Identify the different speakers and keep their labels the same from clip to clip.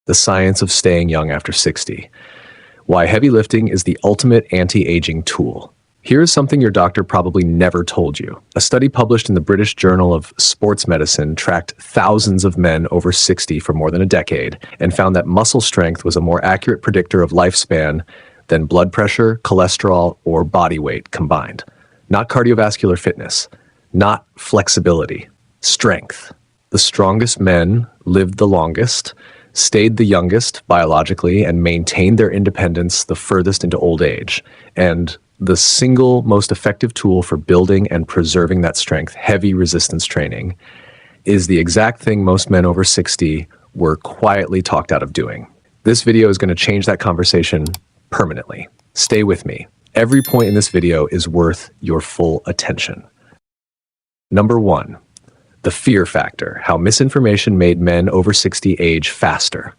Speaker 1: the science of staying young after 60. Why heavy lifting is the ultimate anti-aging tool. Here is something your doctor probably never told you. A study published in the British Journal of Sports Medicine tracked thousands of men over 60 for more than a decade and found that muscle strength was a more accurate predictor of lifespan than blood pressure, cholesterol, or body weight combined. Not cardiovascular fitness, not flexibility, strength. The strongest men lived the longest, stayed the youngest biologically, and maintained their independence the furthest into old age. And the single most effective tool for building and preserving that strength, heavy resistance training, is the exact thing most men over 60 were quietly talked out of doing. This video is going to change that conversation permanently. Stay with me. Every point in this video is worth your full attention. Number 1. The fear factor, how misinformation made men over 60 age faster.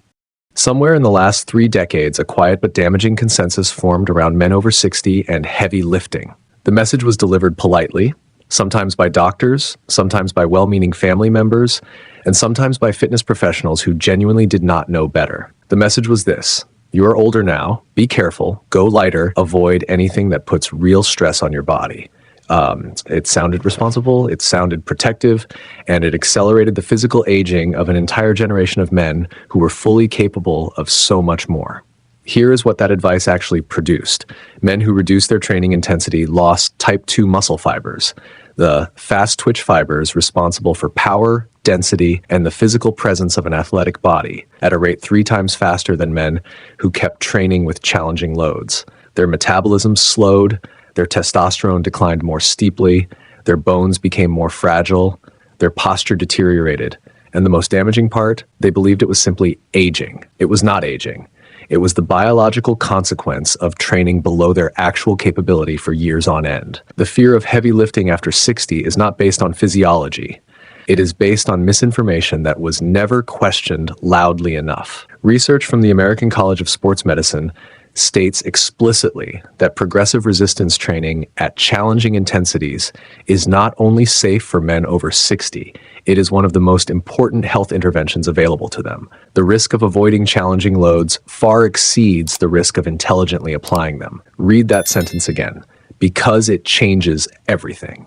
Speaker 1: Somewhere in the last 3 decades, a quiet but damaging consensus formed around men over 60 and heavy lifting. The message was delivered politely, sometimes by doctors, sometimes by well-meaning family members, and sometimes by fitness professionals who genuinely did not know better. The message was this: you are older now, be careful, go lighter, avoid anything that puts real stress on your body. It sounded responsible, it sounded protective, and it accelerated the physical aging of an entire generation of men who were fully capable of so much more. Here is what that advice actually produced. Men who reduced their training intensity lost type 2 muscle fibers, the fast twitch fibers responsible for power, density, and the physical presence of an athletic body, at a rate 3 times faster than men who kept training with challenging loads. Their metabolism slowed, their testosterone declined more steeply, their bones became more fragile, their posture deteriorated, and the most damaging part, they believed it was simply aging. It was not aging. It was the biological consequence of training below their actual capability for years on end. The fear of heavy lifting after 60 is not based on physiology. It is based on misinformation that was never questioned loudly enough. Research from the American College of Sports Medicine states explicitly that progressive resistance training at challenging intensities is not only safe for men over 60, it is one of the most important health interventions available to them. The risk of avoiding challenging loads far exceeds the risk of intelligently applying them. Read that sentence again, because it changes everything.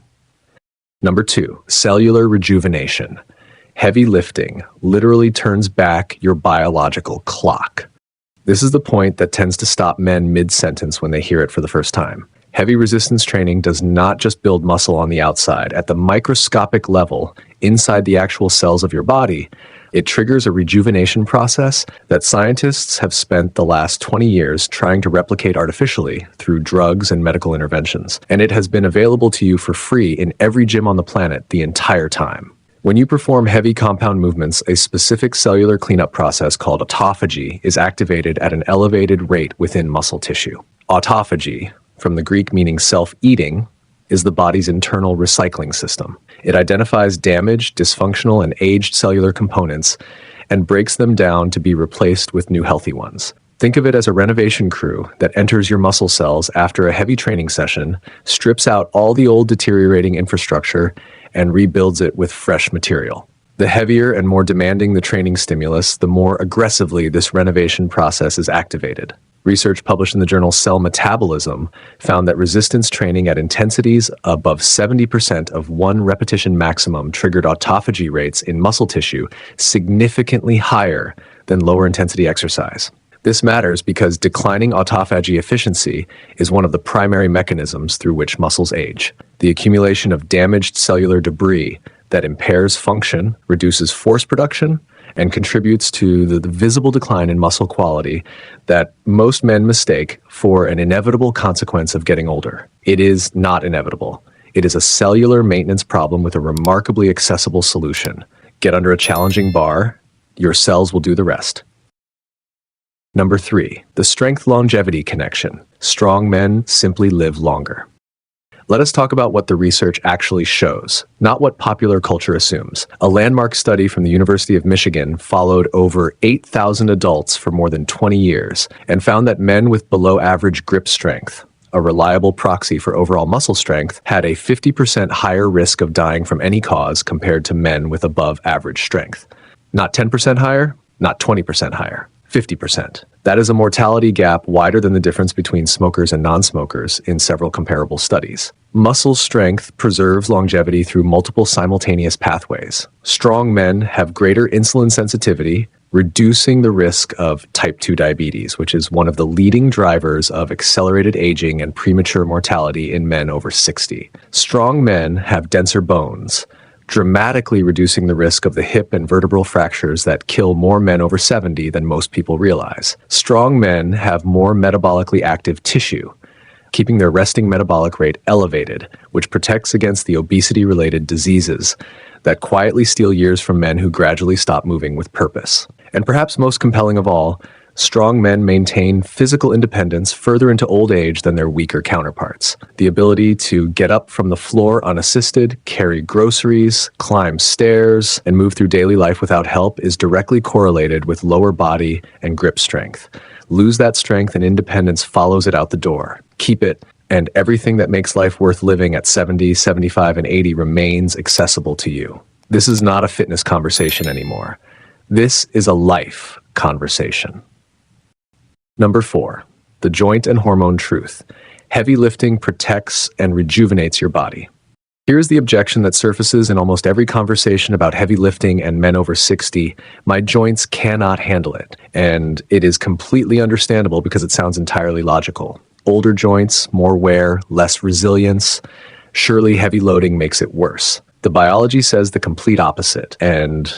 Speaker 1: Number 2, cellular rejuvenation. Heavy lifting literally turns back your biological clock. This is the point that tends to stop men mid-sentence when they hear it for the first time. Heavy resistance training does not just build muscle on the outside. At the microscopic level, inside the actual cells of your body, it triggers a rejuvenation process that scientists have spent the last 20 years trying to replicate artificially through drugs and medical interventions. And it has been available to you for free in every gym on the planet the entire time. When you perform heavy compound movements, a specific cellular cleanup process called autophagy is activated at an elevated rate within muscle tissue. Autophagy, from the Greek meaning self-eating, is the body's internal recycling system. It identifies damaged, dysfunctional, and aged cellular components and breaks them down to be replaced with new healthy ones. Think of it as a renovation crew that enters your muscle cells after a heavy training session, strips out all the old deteriorating infrastructure, and rebuilds it with fresh material. The heavier and more demanding the training stimulus, the more aggressively this renovation process is activated. Research published in the journal Cell Metabolism found that resistance training at intensities above 70% of 1 repetition maximum triggered autophagy rates in muscle tissue significantly higher than lower intensity exercise. This matters because declining autophagy efficiency is one of the primary mechanisms through which muscles age. The accumulation of damaged cellular debris that impairs function, reduces force production, and contributes to the visible decline in muscle quality that most men mistake for an inevitable consequence of getting older. It is not inevitable. It is a cellular maintenance problem with a remarkably accessible solution. Get under a challenging bar, your cells will do the rest. Number 3, the strength-longevity connection. Strong men simply live longer. Let us talk about what the research actually shows, not what popular culture assumes. A landmark study from the University of Michigan followed over 8,000 adults for more than 20 years and found that men with below-average grip strength, a reliable proxy for overall muscle strength, had a 50% higher risk of dying from any cause compared to men with above-average strength. Not 10% higher, not 20% higher, 50%. That is a mortality gap wider than the difference between smokers and non-smokers in several comparable studies. Muscle strength preserves longevity through multiple simultaneous pathways. Strong men have greater insulin sensitivity, reducing the risk of type 2 diabetes, which is one of the leading drivers of accelerated aging and premature mortality in men over 60. Strong men have denser bones, dramatically reducing the risk of the hip and vertebral fractures that kill more men over 70 than most people realize. Strong men have more metabolically active tissue, keeping their resting metabolic rate elevated, which protects against the obesity-related diseases that quietly steal years from men who gradually stop moving with purpose. And perhaps most compelling of all, strong men maintain physical independence further into old age than their weaker counterparts. The ability to get up from the floor unassisted, carry groceries, climb stairs, and move through daily life without help is directly correlated with lower body and grip strength. Lose that strength and independence follows it out the door. Keep it, and everything that makes life worth living at 70, 75, and 80 remains accessible to you. This is not a fitness conversation anymore. This is a life conversation. Number 4, the joint and hormone truth. Heavy lifting protects and rejuvenates your body. Here's the objection that surfaces in almost every conversation about heavy lifting and men over 60. My joints cannot handle it. And it is completely understandable because it sounds entirely logical. Older joints, more wear, less resilience. Surely heavy loading makes it worse. The biology says the complete opposite, and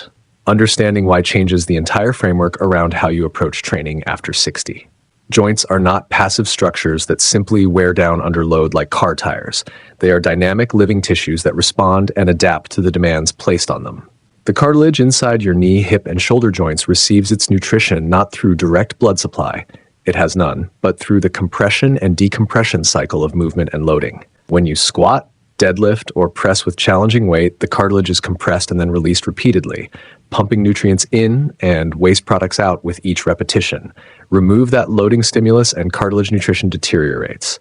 Speaker 1: understanding why changes the entire framework around how you approach training after 60. Joints are not passive structures that simply wear down under load like car tires. They are dynamic living tissues that respond and adapt to the demands placed on them. The cartilage inside your knee, hip, and shoulder joints receives its nutrition not through direct blood supply, it has none, but through the compression and decompression cycle of movement and loading. When you squat, deadlift, or press with challenging weight, the cartilage is compressed and then released repeatedly, pumping nutrients in and waste products out with each repetition. Remove that loading stimulus and cartilage nutrition deteriorates.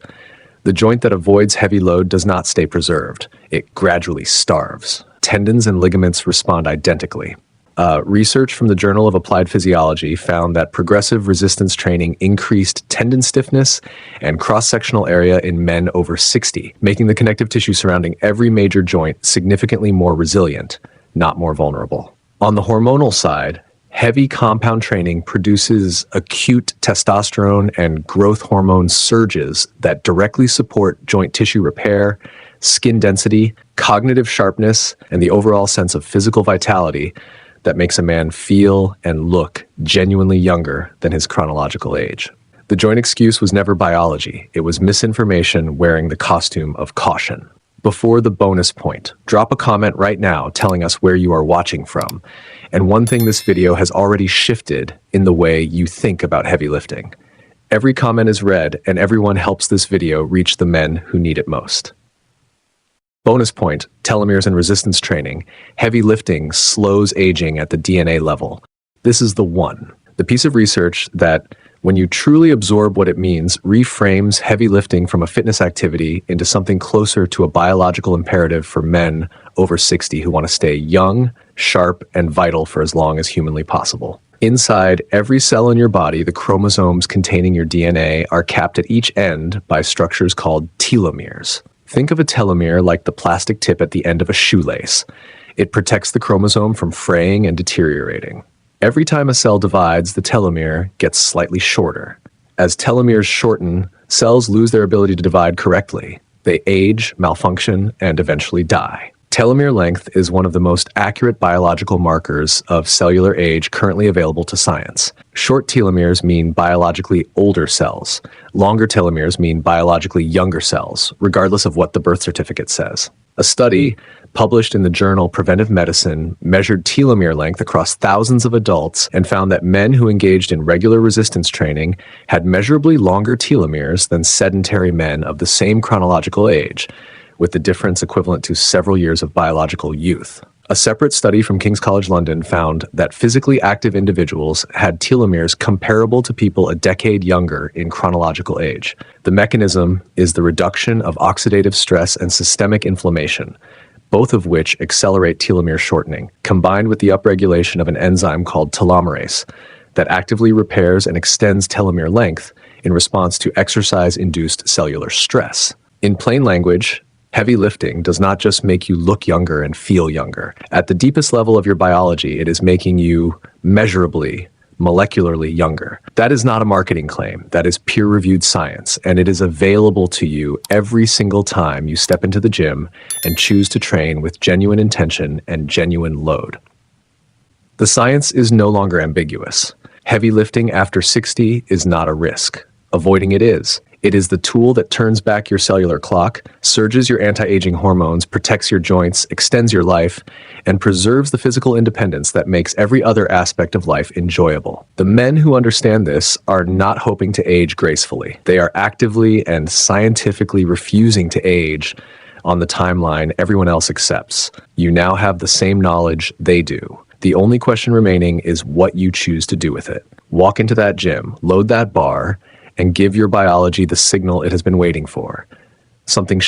Speaker 1: The joint that avoids heavy load does not stay preserved. It gradually starves. Tendons and ligaments respond identically. Research from the Journal of Applied Physiology found that progressive resistance training increased tendon stiffness and cross-sectional area in men over 60, making the connective tissue surrounding every major joint significantly more resilient, not more vulnerable. On the hormonal side, heavy compound training produces acute testosterone and growth hormone surges that directly support joint tissue repair, skin density, cognitive sharpness, and the overall sense of physical vitality that makes a man feel and look genuinely younger than his chronological age. The joint excuse was never biology. It was misinformation wearing the costume of caution. Before the bonus point, drop a comment right now telling us where you are watching from, and one thing this video has already shifted in the way you think about heavy lifting. Every comment is read, and everyone helps this video reach the men who need it most. Bonus point, telomeres and resistance training. Heavy lifting slows aging at the DNA level. This is the one. The piece of research that, when you truly absorb what it means, reframes heavy lifting from a fitness activity into something closer to a biological imperative for men over 60 who want to stay young, sharp, and vital for as long as humanly possible. Inside every cell in your body, the chromosomes containing your DNA are capped at each end by structures called telomeres. Think of a telomere like the plastic tip at the end of a shoelace. It protects the chromosome from fraying and deteriorating. Every time a cell divides, the telomere gets slightly shorter. As telomeres shorten, cells lose their ability to divide correctly. They age, malfunction, and eventually die. Telomere length is one of the most accurate biological markers of cellular age currently available to science. Short telomeres mean biologically older cells. Longer telomeres mean biologically younger cells, regardless of what the birth certificate says. A study published in the journal Preventive Medicine measured telomere length across thousands of adults and found that men who engaged in regular resistance training had measurably longer telomeres than sedentary men of the same chronological age, with the difference equivalent to several years of biological youth. A separate study from King's College London found that physically active individuals had telomeres comparable to people a decade younger in chronological age. The mechanism is the reduction of oxidative stress and systemic inflammation. both of which accelerate telomere shortening, combined with the upregulation of an enzyme called telomerase that actively repairs and extends telomere length in response to exercise-induced cellular stress. In plain language, heavy lifting does not just make you look younger and feel younger. At the deepest level of your biology, it is making you measurably, molecularly younger. That is not a marketing claim. That is peer-reviewed science, and it is available to you every single time you step into the gym and choose to train with genuine intention and genuine load. The science is no longer ambiguous. Heavy lifting after 60 is not a risk. Avoiding it is. It is the tool that turns back your cellular clock, surges your anti-aging hormones, protects your joints, extends your life, and preserves the physical independence that makes every other aspect of life enjoyable. The men who understand this are not hoping to age gracefully. They are actively and scientifically refusing to age on the timeline everyone else accepts. You now have the same knowledge they do. The only question remaining is what you choose to do with it. Walk into that gym, load that bar, and give your biology the signal it has been waiting for. Something